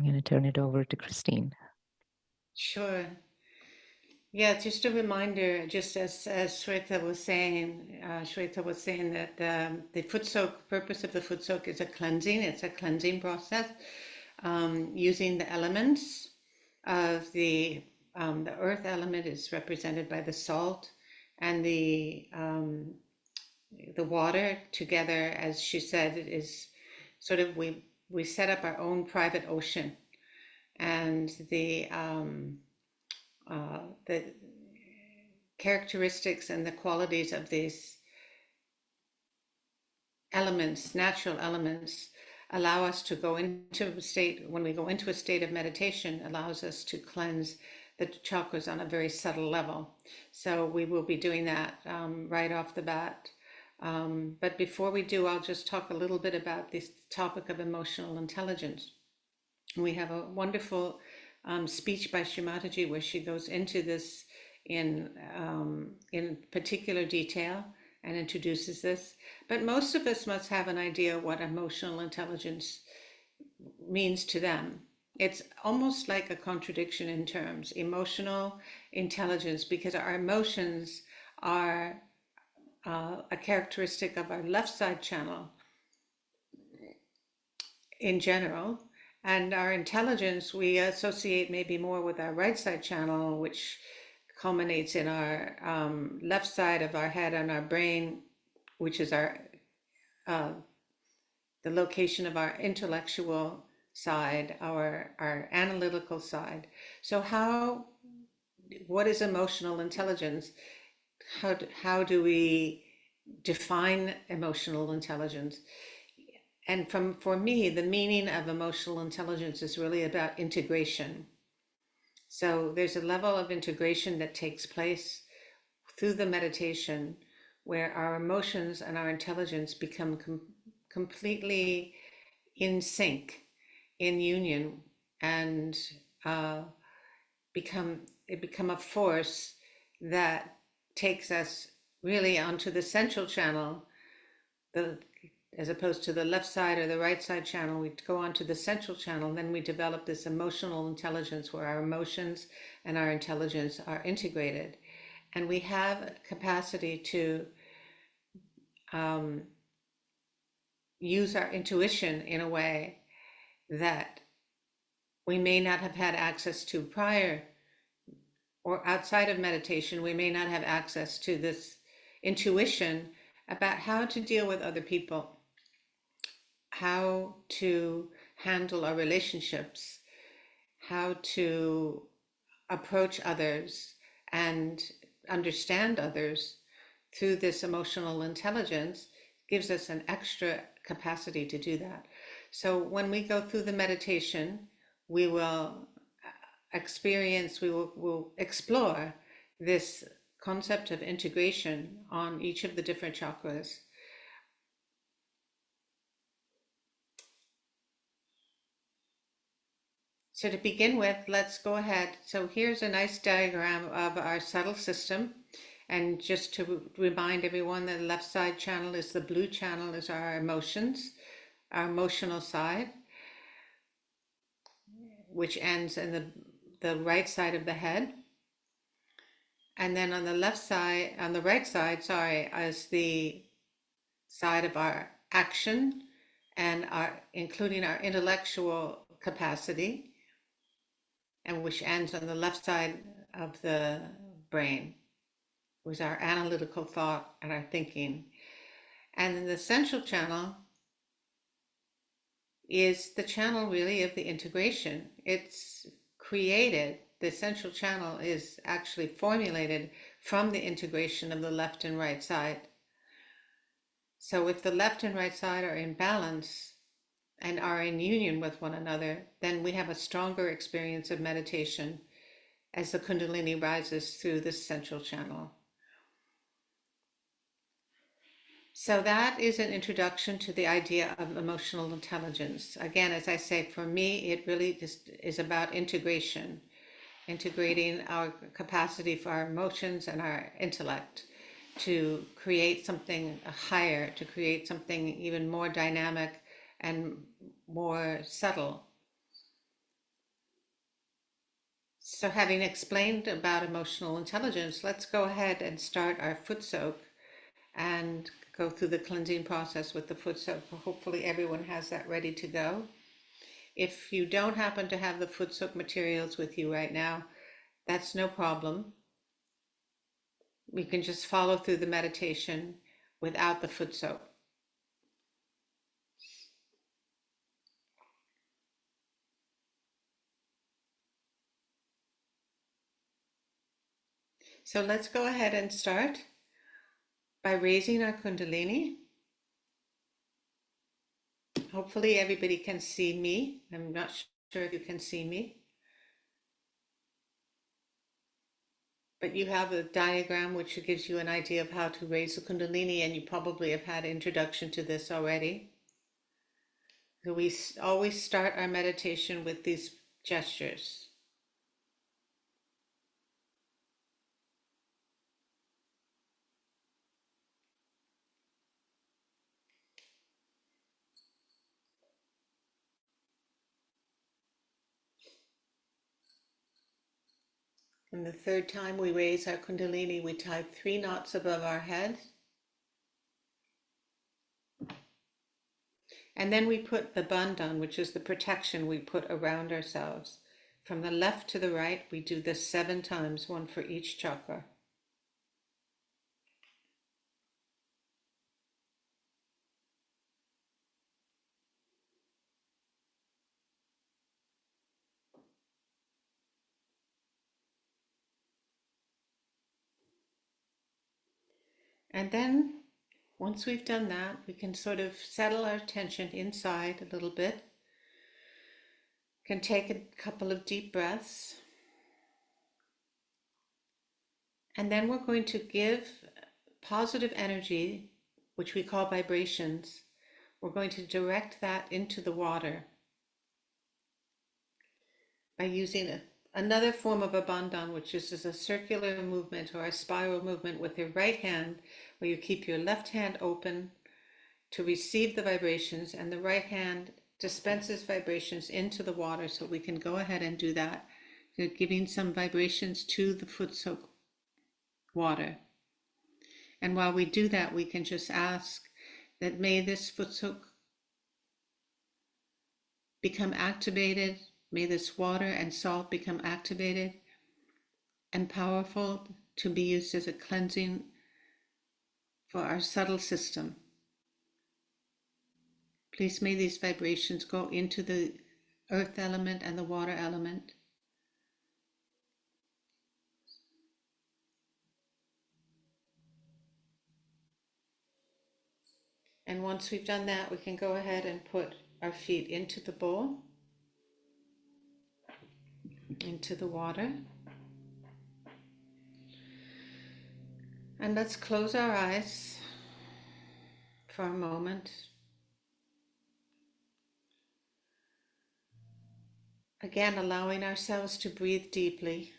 I'm going to turn it over to Christine. Sure. Yeah, just a reminder, just as Shweta was saying that the foot soak, purpose of the foot soak is a cleansing. It's a cleansing process using the elements of the earth element is represented by the salt and the water together, as she said, it is sort of we set up our own private ocean, and the characteristics and the qualities of these elements, natural elements, allow us to go into a state, when we go into a state of meditation, allows us to cleanse the chakras on a very subtle level. So we will be doing that right off the bat. But before we do, I'll just talk a little bit about this topic of emotional intelligence. We have a wonderful speech by Shri Mataji where she goes into this in particular detail and introduces this. But most of us must have an idea what emotional intelligence means to them. It's almost like a contradiction in terms, emotional intelligence, because our emotions are a characteristic of our left side channel in general, and our intelligence we associate maybe more with our right side channel, which culminates in our left side of our head and our brain, which is uh, the location of our intellectual side, our analytical side. So what is emotional intelligence? How do we define emotional intelligence? And for me, the meaning of emotional intelligence is really about integration. So there's a level of integration that takes place through the meditation where our emotions and our intelligence become completely in sync, in union, and uh, become a force that takes us really onto the central channel, the as opposed to the left side or the right side channel. We go onto the central channel, then we develop this emotional intelligence where our emotions and our intelligence are integrated. And we have a capacity to use our intuition in a way that we may not have had access to prior, or outside of meditation. We may not have access to this intuition about how to deal with other people, how to handle our relationships, how to approach others and understand others through this emotional intelligence gives us an extra capacity to do that. So when we go through the meditation, we will we'll explore this concept of integration on each of the different chakras. So to begin with, let's go ahead. So here's a nice diagram of our subtle system. And just to remind everyone, the left side channel is the blue channel, is our emotions, our emotional side, which ends in the right side of the head. And then on the right side, sorry, is the side of our action and including our intellectual capacity, and which ends on the left side of the brain, was our analytical thought and our thinking. And then the central channel is the channel really of the integration. It's created, the central channel is actually formulated from the integration of the left and right side. So if the left and right side are in balance and are in union with one another, then we have a stronger experience of meditation as the Kundalini rises through this central channel. So that is an introduction to the idea of emotional intelligence. Again, as I say, for me, it really just is about integration, integrating our capacity for our emotions and our intellect to create something higher, to create something even more dynamic and more subtle. So having explained about emotional intelligence, let's go ahead and start our foot soak and go through the cleansing process with the foot soak. Hopefully everyone has that ready to go. If you don't happen to have the foot soak materials with you right now, that's no problem. We can just follow through the meditation without the foot soak. So let's go ahead and start by raising our Kundalini. Hopefully everybody can see me. I'm not sure if you can see me. But you have a diagram which gives you an idea of how to raise the Kundalini, and you probably have had introduction to this already. So we always start our meditation with these gestures. And the third time we raise our Kundalini, we tie 3 knots above our head. And then we put the bandhan, which is the protection we put around ourselves. From the left to the right, we do this 7 times, one for each chakra. And then once we've done that, we can sort of settle our attention inside a little bit. Can take a couple of deep breaths. And then we're going to give positive energy, which we call vibrations. We're going to direct that into the water by using another form of a bandhan, which is a circular movement or a spiral movement with your right hand, where you keep your left hand open to receive the vibrations, and the right hand dispenses vibrations into the water. So we can go ahead and do that. So giving some vibrations to the foot soak water. And while we do that, we can just ask that may this foot soak become activated, may this water and salt become activated and powerful to be used as a cleansing for our subtle system. Please may these vibrations go into the earth element and the water element. And once we've done that, we can go ahead and put our feet into the bowl, into the water. And let's close our eyes for a moment. Again, allowing ourselves to breathe deeply.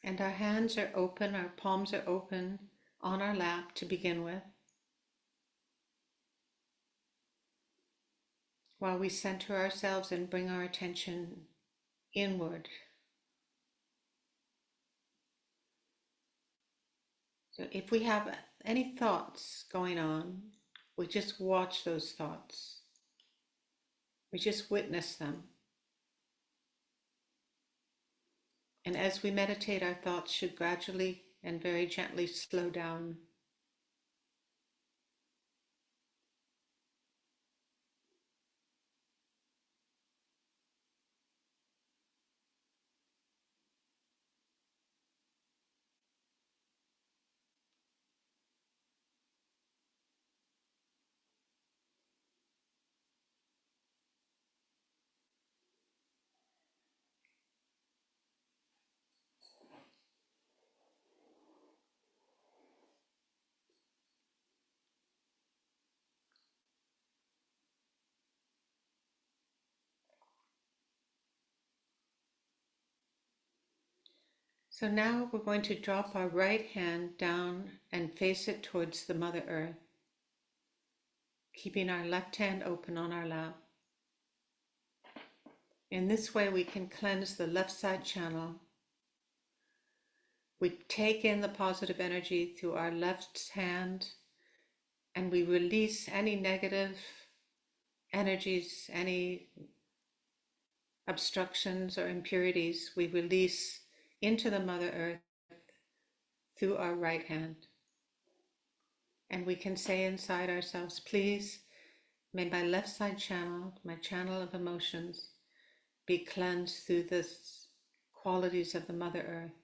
And our hands are open, our palms are open on our lap to begin with, while we center ourselves and bring our attention inward. So if we have any thoughts going on, we just watch those thoughts. We just witness them. And as we meditate, our thoughts should gradually and very gently slow down. So now we're going to drop our right hand down and face it towards the Mother Earth, keeping our left hand open on our lap. In this way, we can cleanse the left side channel. We take in the positive energy through our left hand and we release any negative energies, any obstructions or impurities. We release into the Mother Earth through our right hand. And we can say inside ourselves, please, may my left side channel, my channel of emotions, be cleansed through the qualities of the Mother Earth.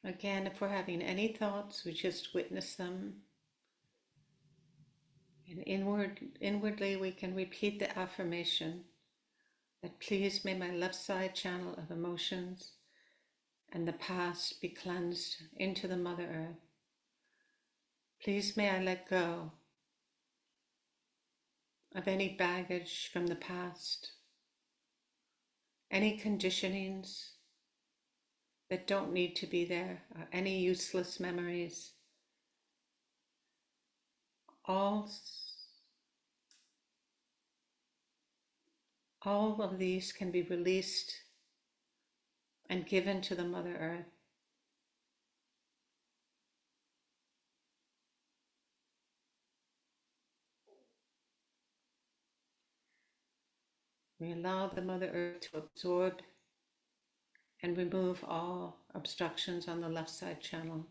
Again, if we're having any thoughts, we just witness them. And inwardly, we can repeat the affirmation that please may my left side channel of emotions and the past be cleansed into the Mother Earth. Please may I let go of any baggage from the past, any conditionings that don't need to be there, or any useless memories. All of these can be released and given to the Mother Earth. We allow the Mother Earth to absorb and remove all obstructions on the left side channel.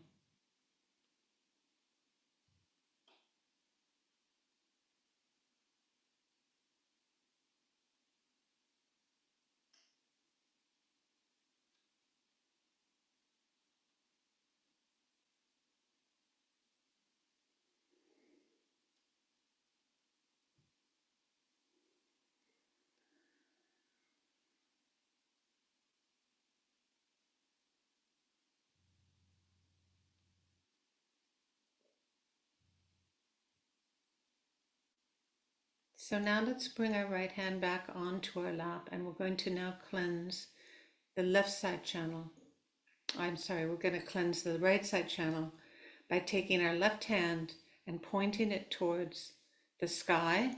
So now let's bring our right hand back onto our lap and we're going to now cleanse the left side channel. We're going to cleanse the right side channel by taking our left hand and pointing it towards the sky,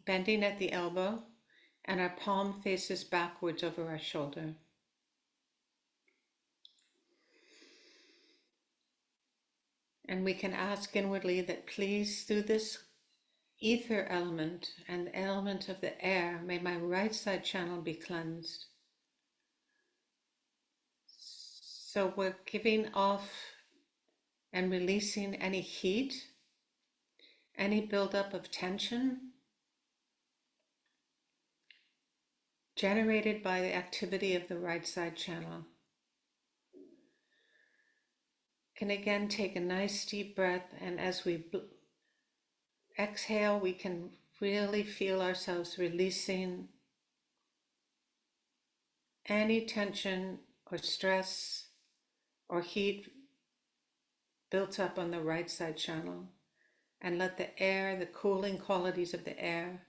bending at the elbow, and our palm faces backwards over our shoulder. And we can ask inwardly that please, through this ether element and the element of the air, may my right side channel be cleansed. So we're giving off and releasing any heat, any buildup of tension generated by the activity of the right side channel. Can again take a nice deep breath, and as we exhale, we can really feel ourselves releasing any tension or stress or heat built up on the right side channel, and let the air, the cooling qualities of the air,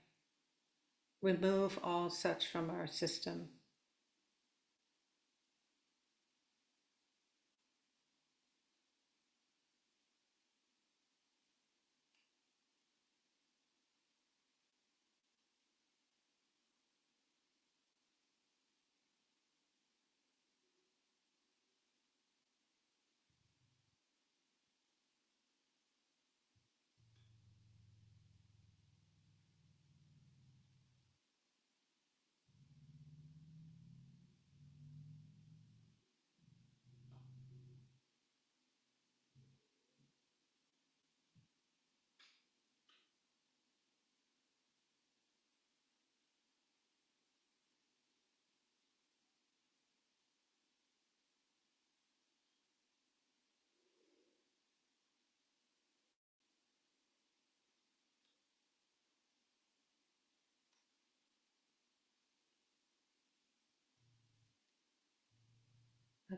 remove all such from our system.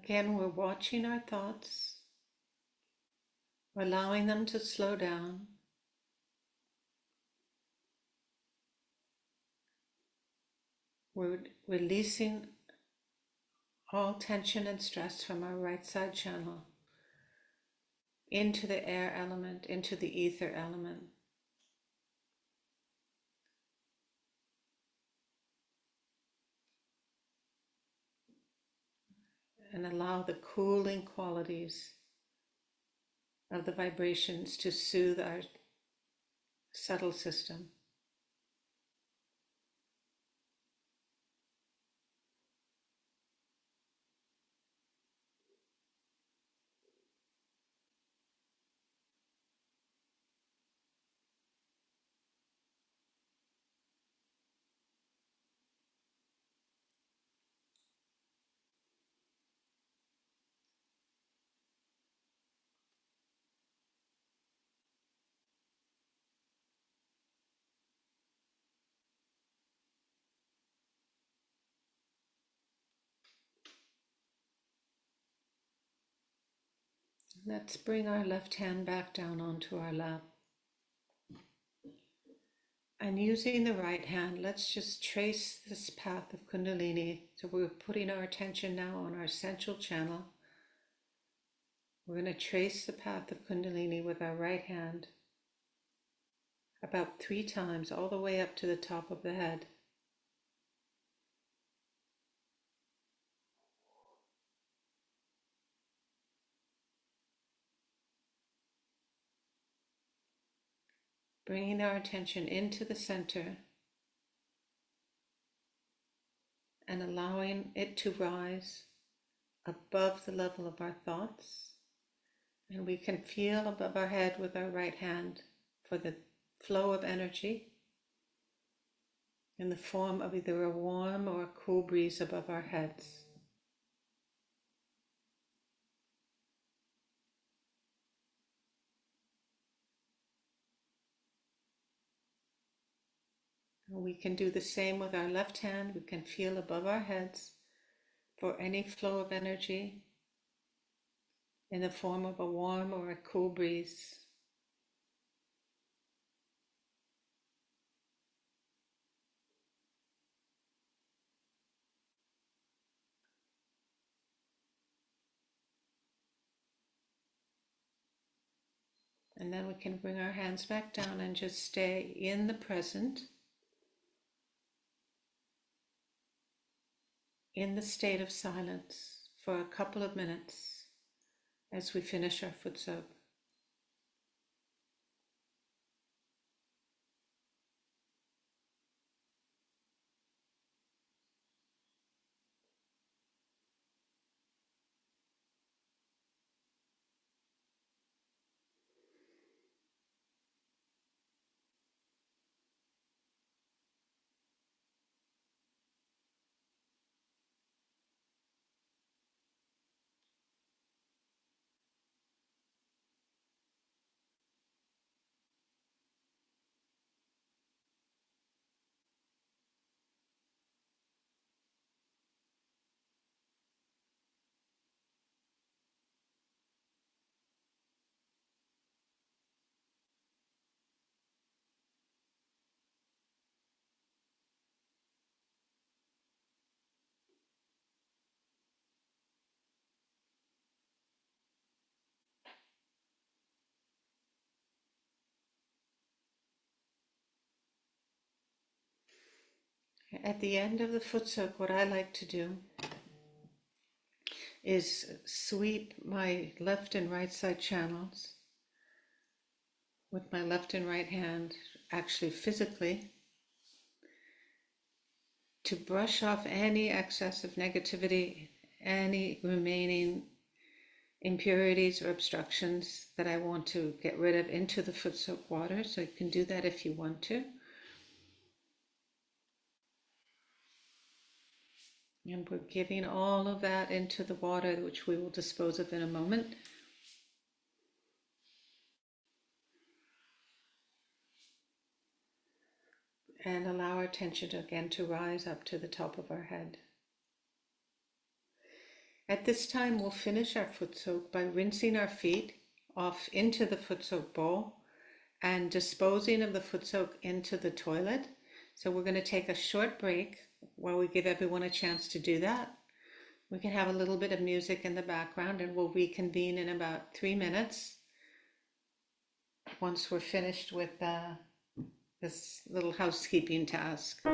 Again, we're watching our thoughts, we're allowing them to slow down. We're releasing all tension and stress from our right side channel into the air element, into the ether element. And allow the cooling qualities of the vibrations to soothe our subtle system. Let's bring our left hand back down onto our lap. And using the right hand, let's just trace this path of Kundalini. So we're putting our attention now on our central channel. We're going to trace the path of Kundalini with our right hand about 3 times, all the way up to the top of the head. Bringing our attention into the center and allowing it to rise above the level of our thoughts. And we can feel above our head with our right hand for the flow of energy in the form of either a warm or a cool breeze above our heads. We can do the same with our left hand. We can feel above our heads for any flow of energy in the form of a warm or a cool breeze. And then we can bring our hands back down and just stay in the present, in the state of silence for a couple of minutes as we finish our foot soak. At the end of the foot soak, what I like to do is sweep my left and right side channels with my left and right hand, actually physically, to brush off any excess of negativity, any remaining impurities or obstructions that I want to get rid of into the foot soak water. So you can do that if you want to. And we're giving all of that into the water, which we will dispose of in a moment. And allow our attention again to rise up to the top of our head. At this time, we'll finish our foot soak by rinsing our feet off into the foot soak bowl and disposing of the foot soak into the toilet. So we're going to take a short break while we give everyone a chance to do that. We can have a little bit of music in the background and we'll reconvene in about 3 minutes once we're finished with this little housekeeping task.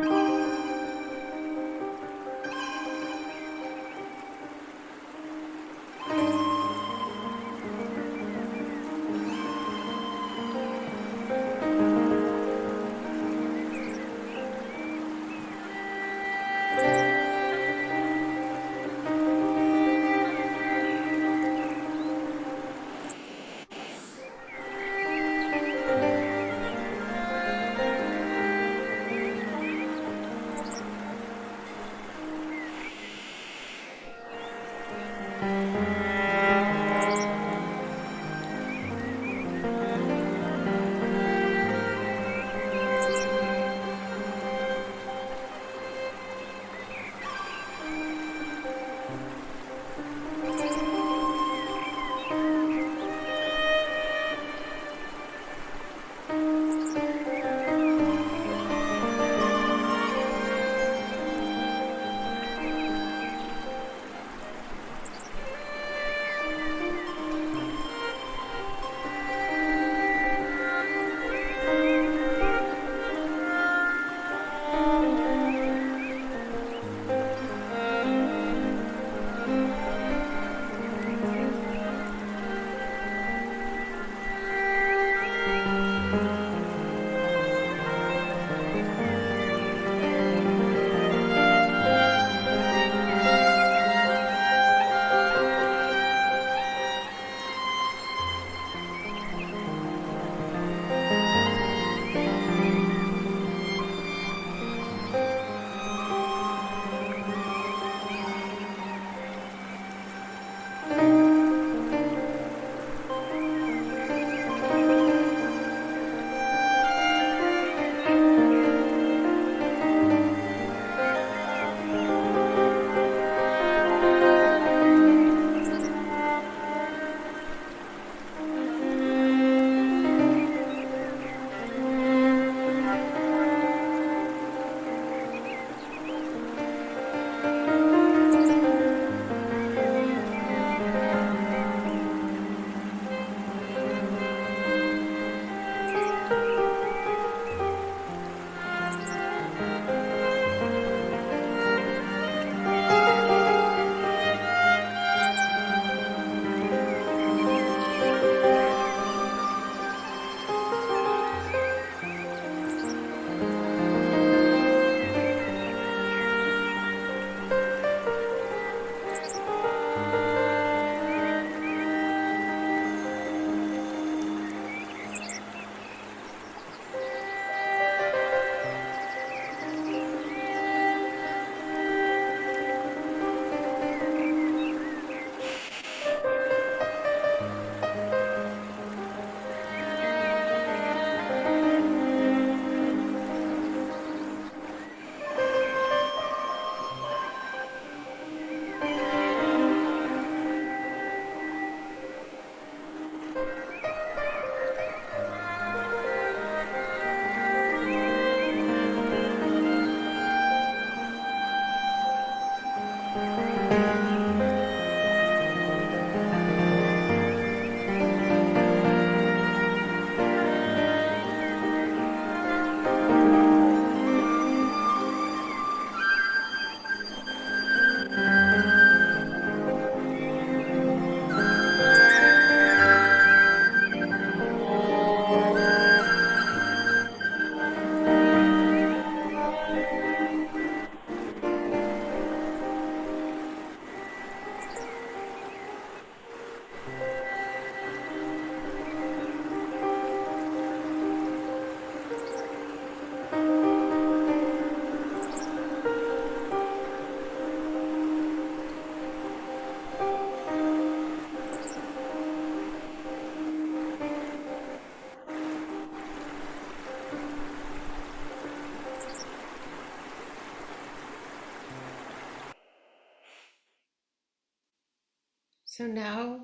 So now,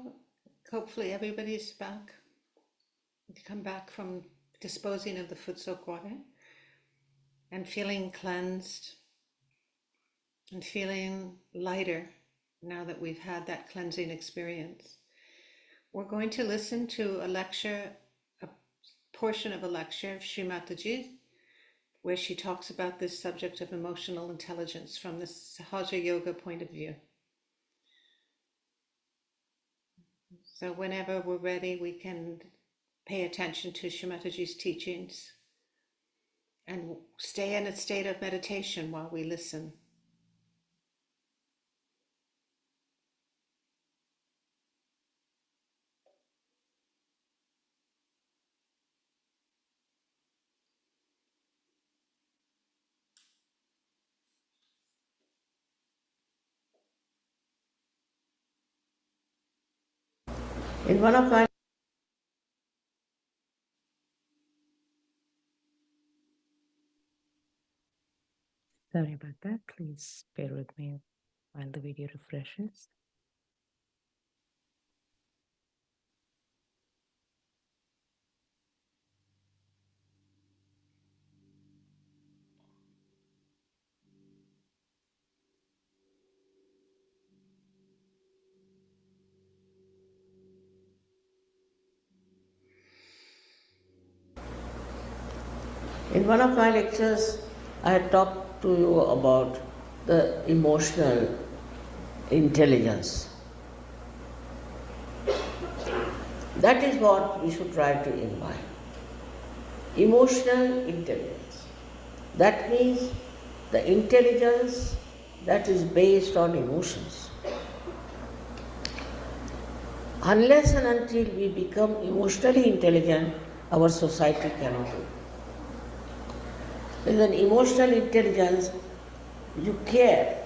hopefully everybody's back. Come back from disposing of the foot soak water and feeling cleansed and feeling lighter now that we've had that cleansing experience. We're going to listen to a lecture, a portion of a lecture of Sri Mataji, where she talks about this subject of emotional intelligence from the Sahaja Yoga point of view. So whenever we're ready, we can pay attention to Sri Mataji's teachings and stay in a state of meditation while we listen. In one of my Sorry about that. Please bear with me while the video refreshes. in one of my lectures, I had talked to you about the emotional intelligence. That is what we should try to imbibe. Emotional intelligence. That means the intelligence that is based on emotions. Unless and until we become emotionally intelligent, our society cannot do. With an emotional intelligence, you care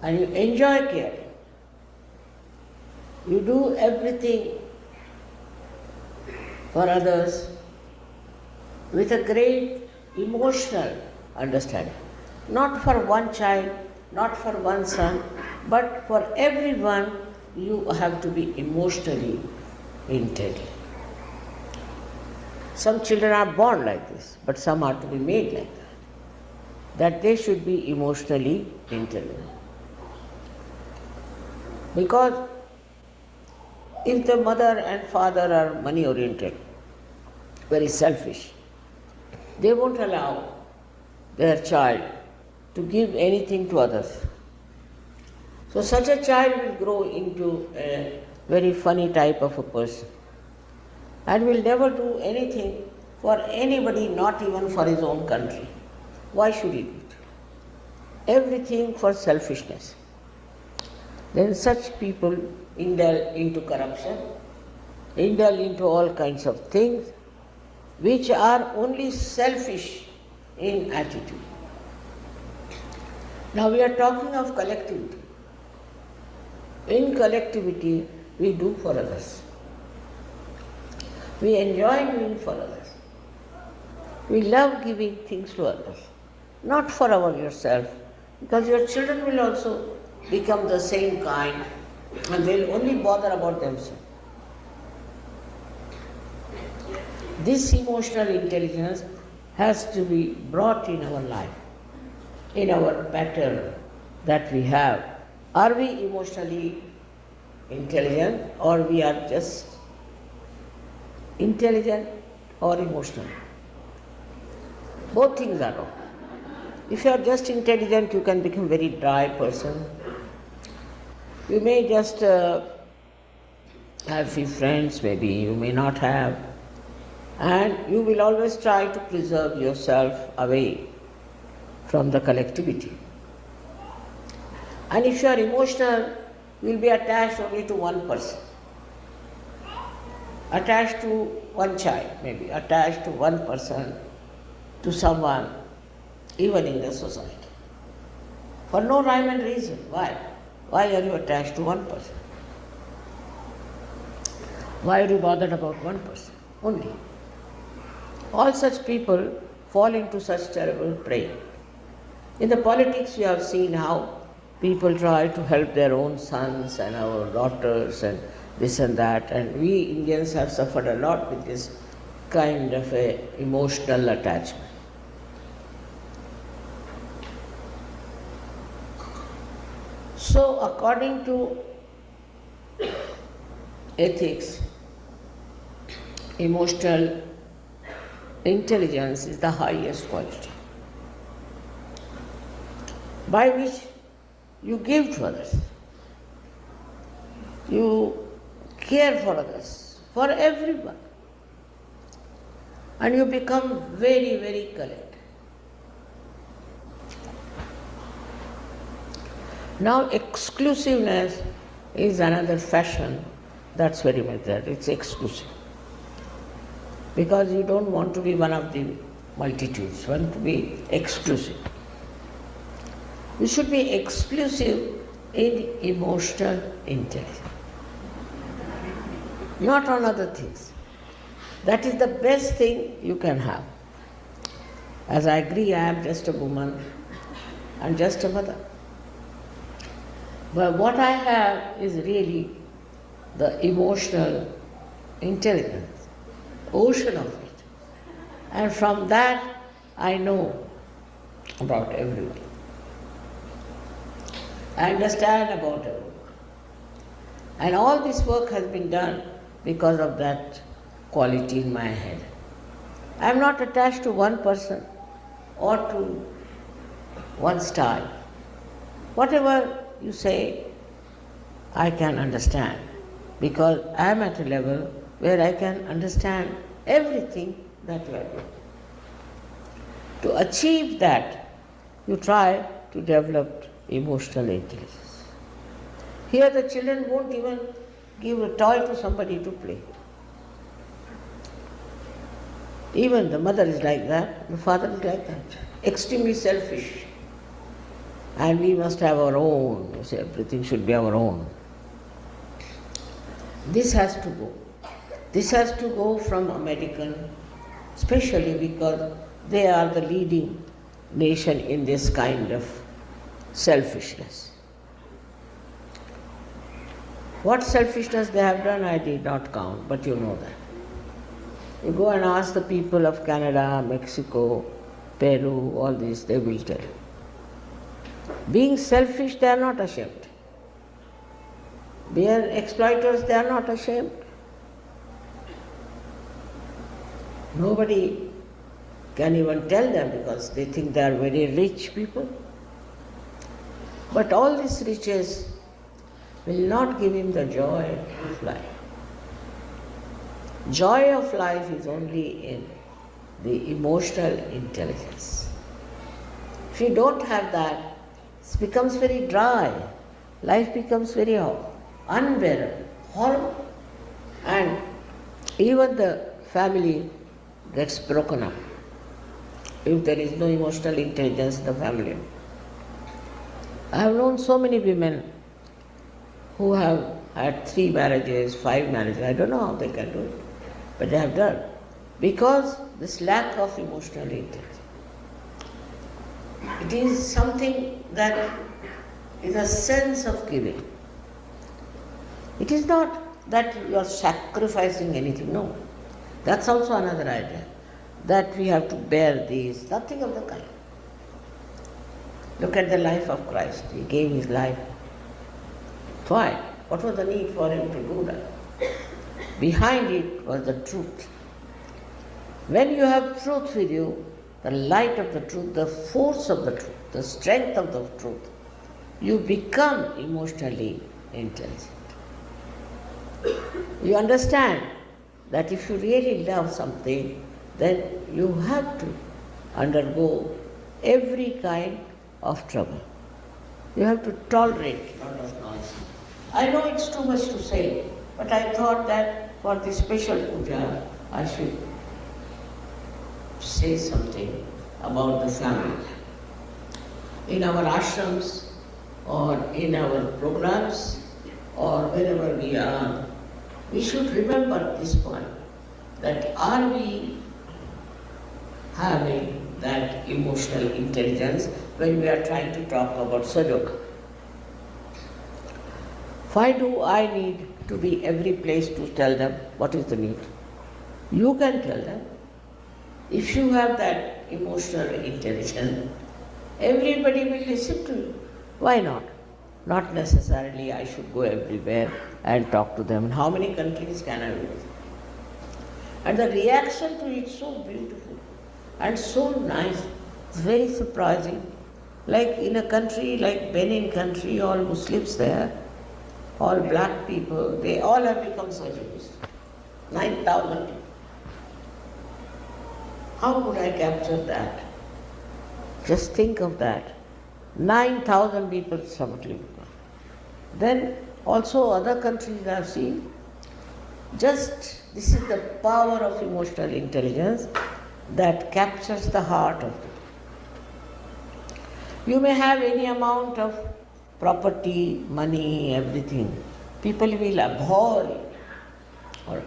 and you enjoy caring. You do everything for others with a great emotional understanding. Not for one child, not for one son, but for everyone you have to be emotionally intelligent. Some children are born like this, but some are to be made like that. That they should be emotionally intelligent. Because if the mother and father are money oriented, very selfish, they won't allow their child to give anything to others. So such a child will grow into a very funny type of a person and will never do anything for anybody, not even for his own country. Why should he do it? Everything for selfishness. Then such people indulge into corruption, indulge into all kinds of things which are only selfish in attitude. Now we are talking of collectivity. In collectivity, we do for others. We enjoy doing for others. We love giving things to others, not for ourselves, because your children will also become the same kind and they'll only bother about themselves. This emotional intelligence has to be brought in our life, in our pattern that we have. Are we emotionally intelligent, or we are just intelligent or emotional? Both things are wrong. If you are just intelligent, you can become a very dry person. You may just have few friends, maybe you may not have, and you will always try to preserve yourself away from the collectivity. And if you are emotional, you will be attached only to one person, attached to one child, maybe attached to one person, to someone, even in the society, for no rhyme and reason. Why? Why are you attached to one person? Why are you bothered about one person only? All such people fall into such terrible prey. In the politics, we have seen how people try to help their own sons and our daughters and this and that, and we Indians have suffered a lot with this kind of a emotional attachment. So according to ethics, emotional intelligence is the highest quality by which you give to others, you care for others, for everyone, and you become very, very collected. Now, exclusiveness is another fashion that's very much there. It's exclusive. Because you don't want to be one of the multitudes, you want to be exclusive. You should be exclusive in emotional intelligence, not on other things. That is the best thing you can have. As I agree, I am just a woman and just a mother. But what I have is really the emotional intelligence, ocean of it. And from that, I know about everyone. I understand about everyone. And all this work has been done because of that quality in my head. I am not attached to one person or to one style. Whatever you say, I can understand, because I am at a level where I can understand everything that you are doing. To achieve that, you try to develop emotional intelligence. Here the children won't even give a toy to somebody to play. Even the mother is like that, the father is like that, extremely selfish. And we must have our own, you say, everything should be our own. This has to go. This has to go from American, especially because they are the leading nation in this kind of selfishness. What selfishness they have done, I did not count, but you know that. You go and ask the people of Canada, Mexico, Peru, all these, they will tell you. Being selfish, they are not ashamed. Being exploiters, they are not ashamed. Nobody can even tell them because they think they are very rich people. But all these riches will not give him the joy of life. Joy of life is only in the emotional intelligence. If you don't have that, it becomes very dry. Life becomes very unbearable, horrible. And even the family gets broken up if there is no emotional intelligence in the family. I have known so many women who have had 3 marriages, 5 marriages. I don't know how they can do it, but they have done. Because this lack of emotional intelligence. It is something that is a sense of giving. It is not that you are sacrificing anything, no. That's also another idea, that we have to bear these, nothing of the kind. Look at the life of Christ. He gave his life. Why? What was the need for him to do that? Behind it was the truth. When you have truth with you, the light of the truth, the force of the truth, the strength of the truth, you become emotionally intelligent. You understand that if you really love something, then you have to undergo every kind of trouble. You have to tolerate a lot of nonsense. I know it's too much to say, but I thought that for this special puja, I should say something about the family. In our ashrams or in our programs or wherever we are, we should remember this point, that are we having that emotional intelligence when we are trying to talk about Sajoga? Why do I need to be every place to tell them what is the need? You can tell them. If you have that emotional intelligence, everybody will listen to you. Why not? Not necessarily I should go everywhere and talk to them. How many countries can I visit? And the reaction to it is so beautiful and so nice. It's very surprising. Like in a country like Benin country, all Muslims there, all black people, they all have become surgeons. 9,000 people. How could I capture that? Just think of that. 9,000 people summitly. Then also other countries I have seen, just this is the power of emotional intelligence that captures the heart of it. You may have any amount of property, money, everything. People will abhor it. Or,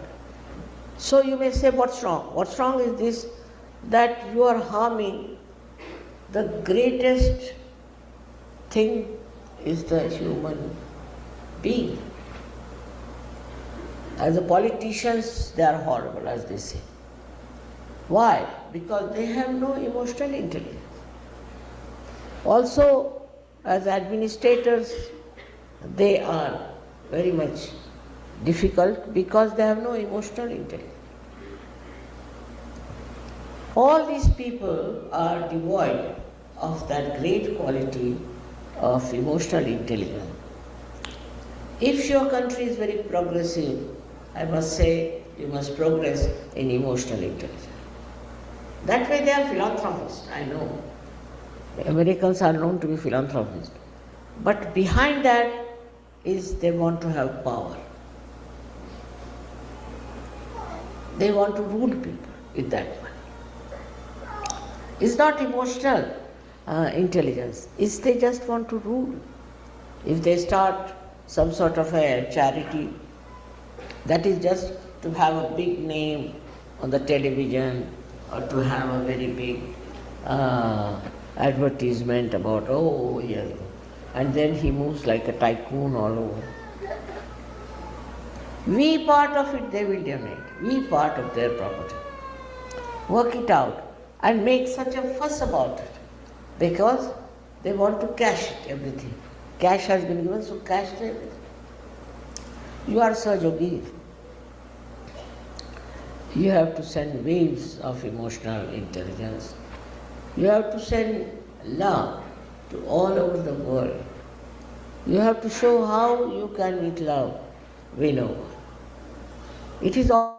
so you may say, what's wrong? What's wrong is this, that you are harming the greatest thing is the human being. As the politicians, they are horrible, as they say. Why? Because they have no emotional intelligence. Also, as administrators, they are very much difficult because they have no emotional intelligence. All these people are devoid of that great quality of emotional intelligence. If your country is very progressive, I must say you must progress in emotional intelligence. That way they are philanthropists, I know. The Americans are known to be philanthropists. But behind that is they want to have power. They want to rule people with that money. It's not emotional intelligence, it's they just want to rule. If they start some sort of a charity, that is just to have a big name on the television or to have a very big advertisement about, oh, yes. And then he moves like a tycoon all over. We part of it they will donate. We part of their property. Work it out and make such a fuss about it because they want to cash it, everything. Cash has been given, so cash everything. You are Sahajogi. You have to send waves of emotional intelligence. You have to send love to all over the world. You have to show how you can with love win over. It is all.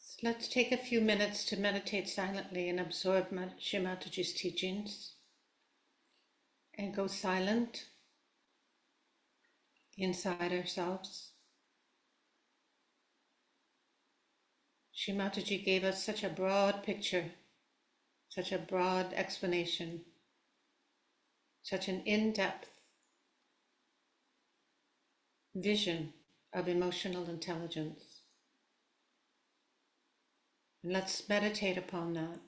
So let's take a few minutes to meditate silently and absorb Shri Mataji's teachings and go silent inside ourselves. Shri Mataji gave us such a broad picture, such a broad explanation, such an in-depth vision of emotional intelligence. And let's meditate upon that.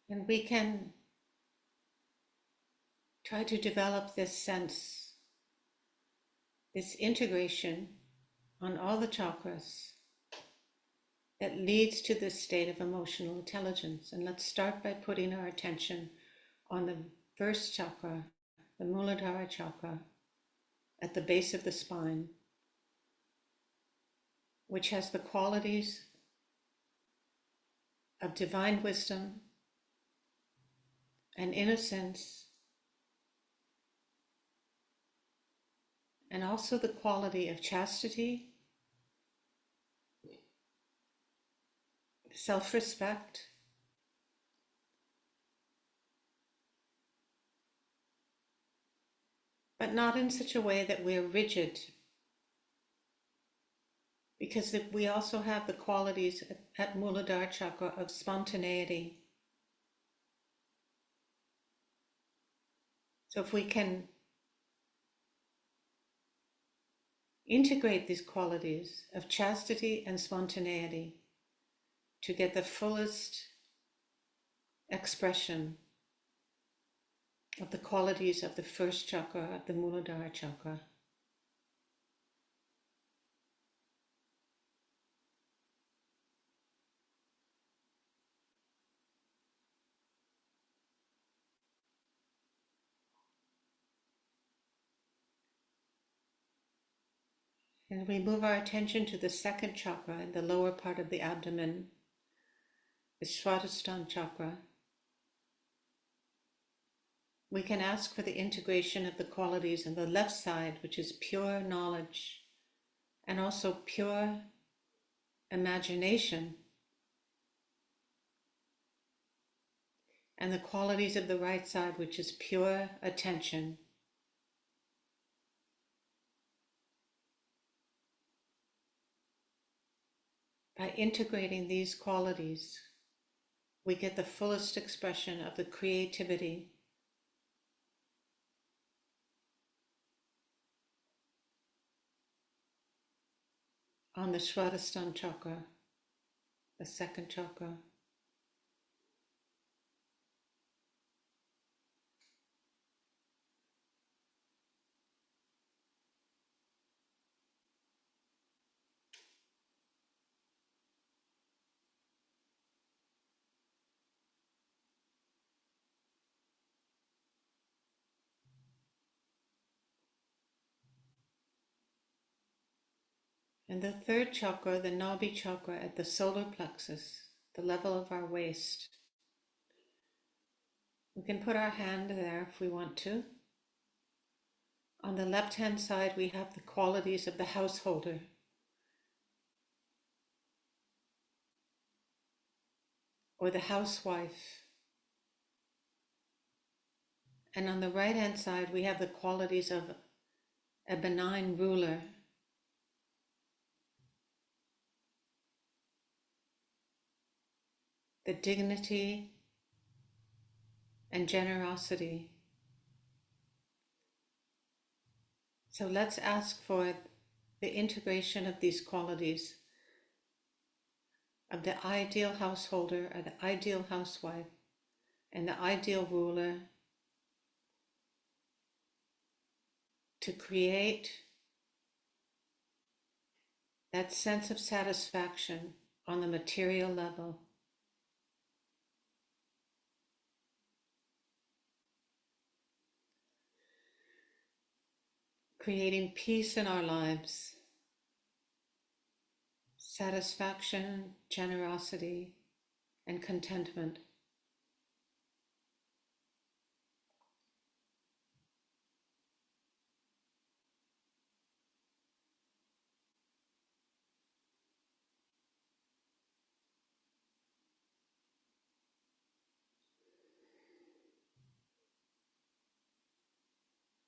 And we can try to develop this sense, this integration on all the chakras that leads to this state of emotional intelligence. And let's start by putting our attention on the first chakra, the Muladhara chakra, at the base of the spine, which has the qualities of divine wisdom and innocence, and also the quality of chastity, self-respect, but not in such a way that we're rigid, because we also have the qualities at Muladhara Chakra of spontaneity. So if we can integrate these qualities of chastity and spontaneity to get the fullest expression of the qualities of the first chakra, of the Muladhara Chakra. And we move our attention to the second chakra in the lower part of the abdomen, the Swadhisthana Chakra. We can ask for the integration of the qualities on the left side, which is pure knowledge and also pure imagination, and the qualities of the right side, which is pure attention. By integrating these qualities, we get the fullest expression of the creativity on the Swadhisthana Chakra, the second chakra. And the third chakra, the Nabhi Chakra at the solar plexus, the level of our waist. We can put our hand there if we want to. On the left-hand side, we have the qualities of the householder. Or the housewife. And on the right-hand side, we have the qualities of a benign ruler. The dignity and generosity. So let's ask for the integration of these qualities of the ideal householder or the ideal housewife and the ideal ruler to create that sense of satisfaction on the material level. Creating peace in our lives, satisfaction, generosity, and contentment.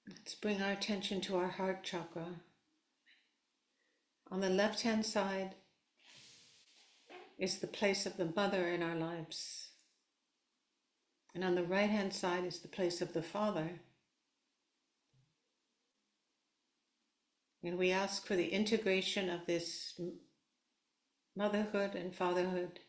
Let's bring our attention to our heart chakra. On the left-hand side is the place of the mother in our lives. And on the right-hand side is the place of the father. And we ask for the integration of this motherhood and fatherhood.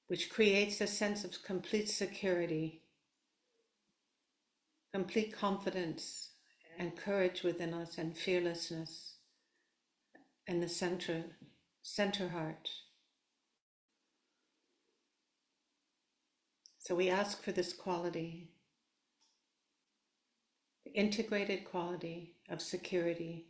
Which creates a sense of complete security, complete confidence and courage within us, and fearlessness in the center heart. So we ask for this quality, the integrated quality of security.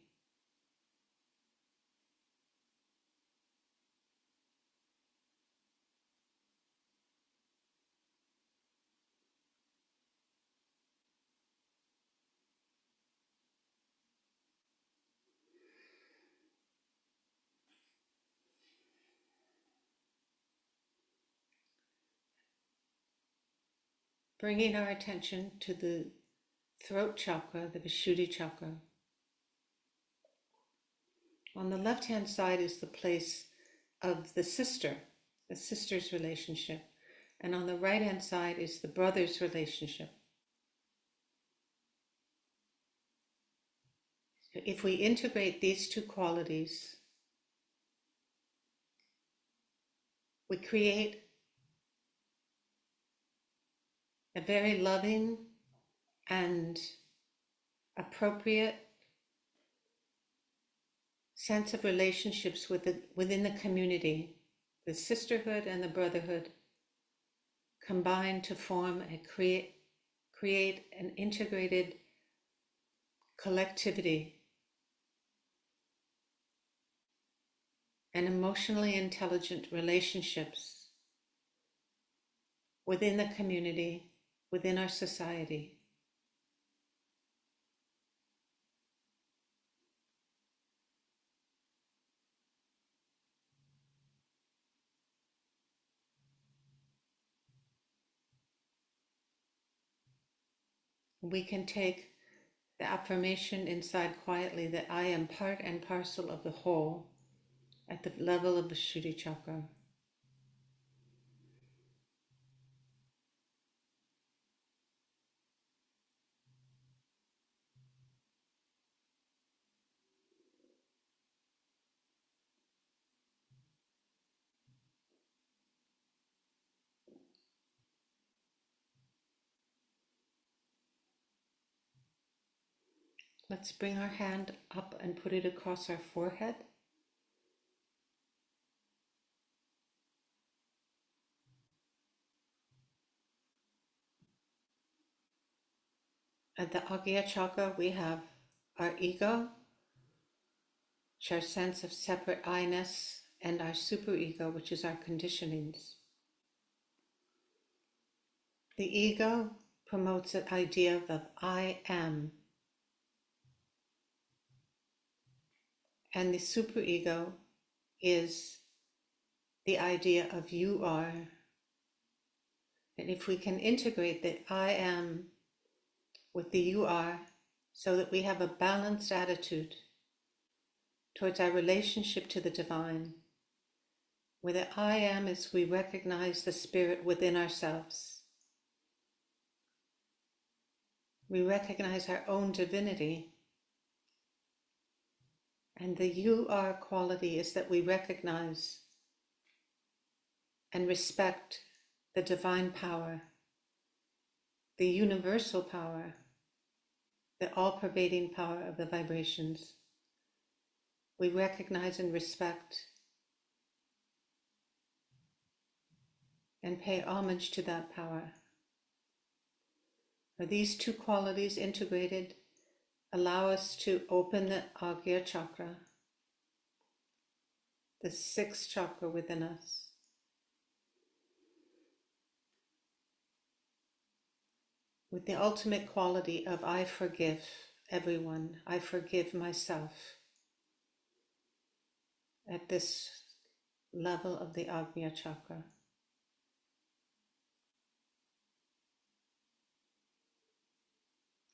Bringing our attention to the throat chakra, the Vishuddhi chakra. On the left-hand side is the place of the sister's relationship. And on the right-hand side is the brother's relationship. If we integrate these two qualities, we create a very loving and appropriate sense of relationships within the community. The sisterhood and the brotherhood combine to form and create an integrated collectivity and emotionally intelligent relationships within the community, within our society. We can take the affirmation inside quietly that I am part and parcel of the whole at the level of the Vishuddhi chakra. Let's bring our hand up and put it across our forehead. At the Agya chakra, we have our ego, which is our sense of separate I-ness, and our superego, which is our conditionings. The ego promotes an idea of I am, and the superego is the idea of you are. And if we can integrate the I am with the you are, so that we have a balanced attitude towards our relationship to the divine, where the I am is we recognize the spirit within ourselves. We recognize our own divinity. And the you are quality is that we recognize and respect the divine power, the universal power, the all-pervading power of the vibrations. We recognize and respect and pay homage to that power. These two qualities integrated allow us to open the Agya chakra, the sixth chakra within us. With the ultimate quality of I forgive everyone, I forgive myself, at this level of the Agnya chakra.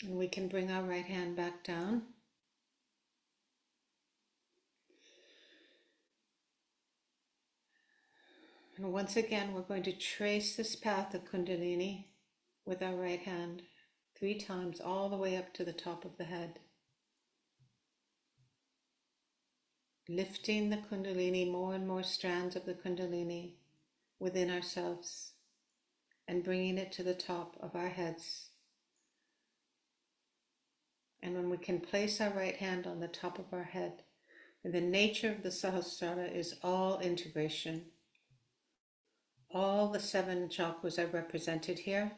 And we can bring our right hand back down. And once again, we're going to trace this path of Kundalini with our right hand 3 times, all the way up to the top of the head. Lifting the Kundalini, more and more strands of the Kundalini within ourselves, and bringing it to the top of our heads. And when we can place our right hand on the top of our head, the nature of the Sahasrara is all integration. All the 7 chakras are represented here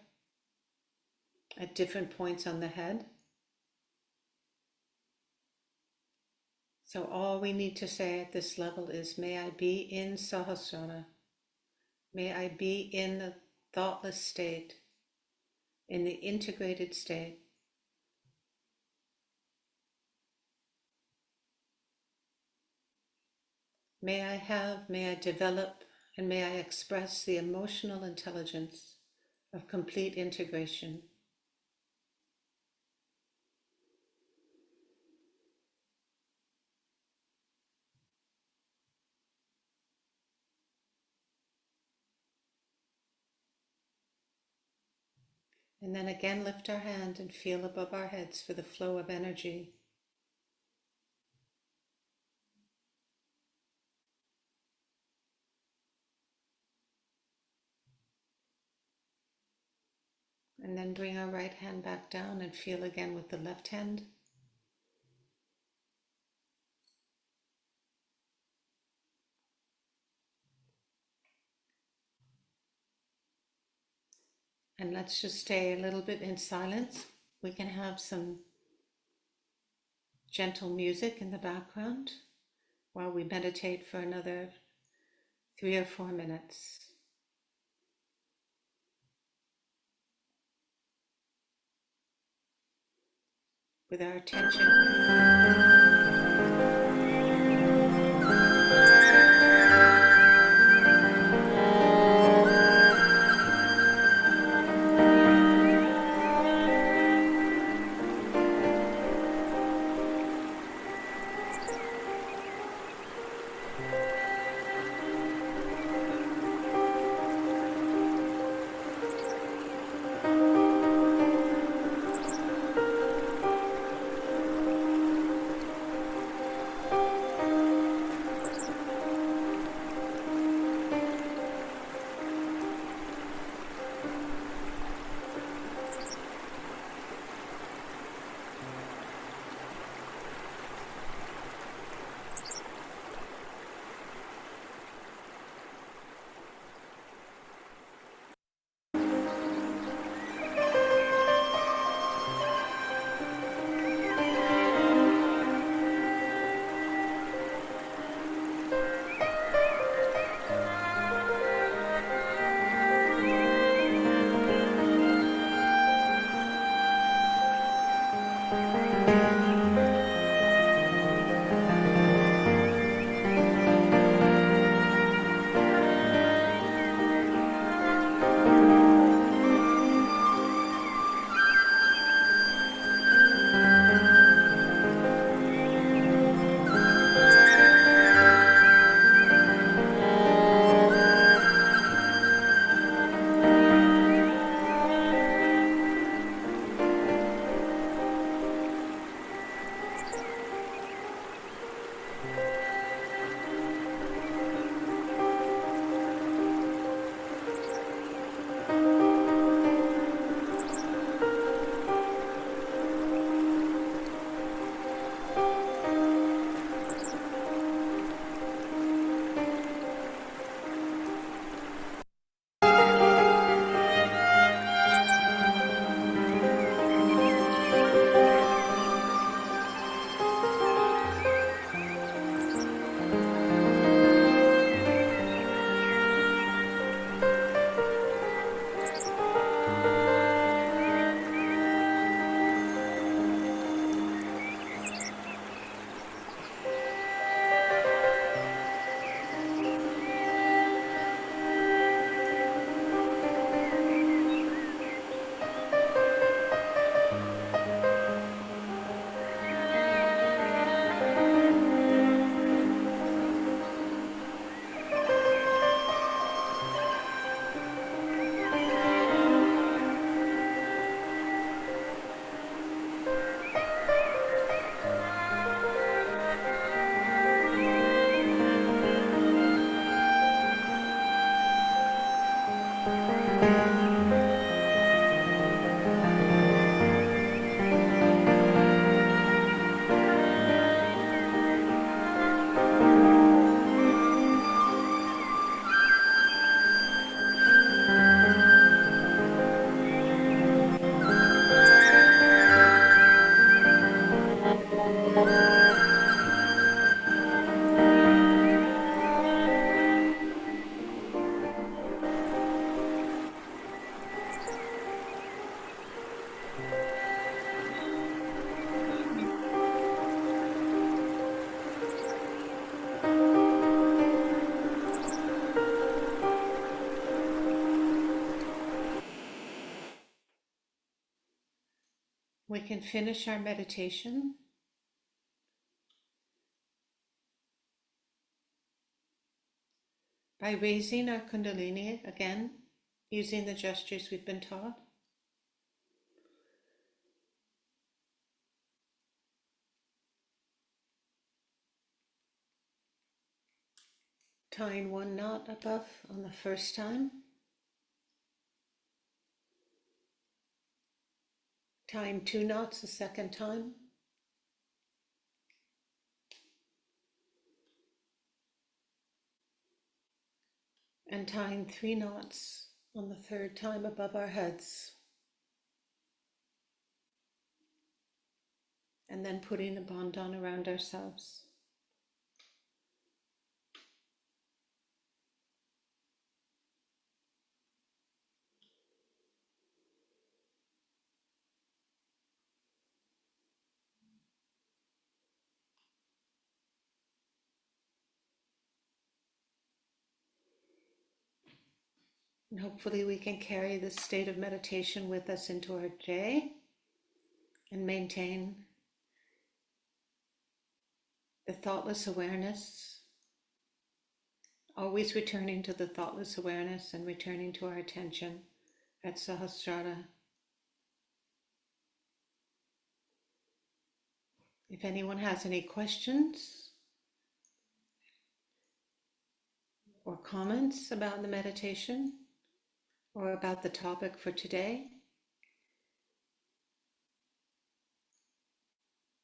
at different points on the head. So all we need to say at this level is, may I be in Sahasrara. May I be in the thoughtless state, in the integrated state. May I develop, and may I express the emotional intelligence of complete integration. And then again lift our hand and feel above our heads for the flow of energy. And then bring our right hand back down and feel again with the left hand. And let's just stay a little bit in silence. We can have some gentle music in the background while we meditate for another 3 or 4 minutes. With our attention. can finish our meditation by raising our Kundalini again, using the gestures we've been taught. Tying one knot above on the first time. Tying 2 knots the second time. And tying 3 knots on the third time above our heads. And then putting the bandhan around ourselves. And hopefully we can carry this state of meditation with us into our day and maintain the thoughtless awareness, always returning to the thoughtless awareness and returning to our attention at Sahasrara. If anyone has any questions or comments about the meditation or about the topic for today,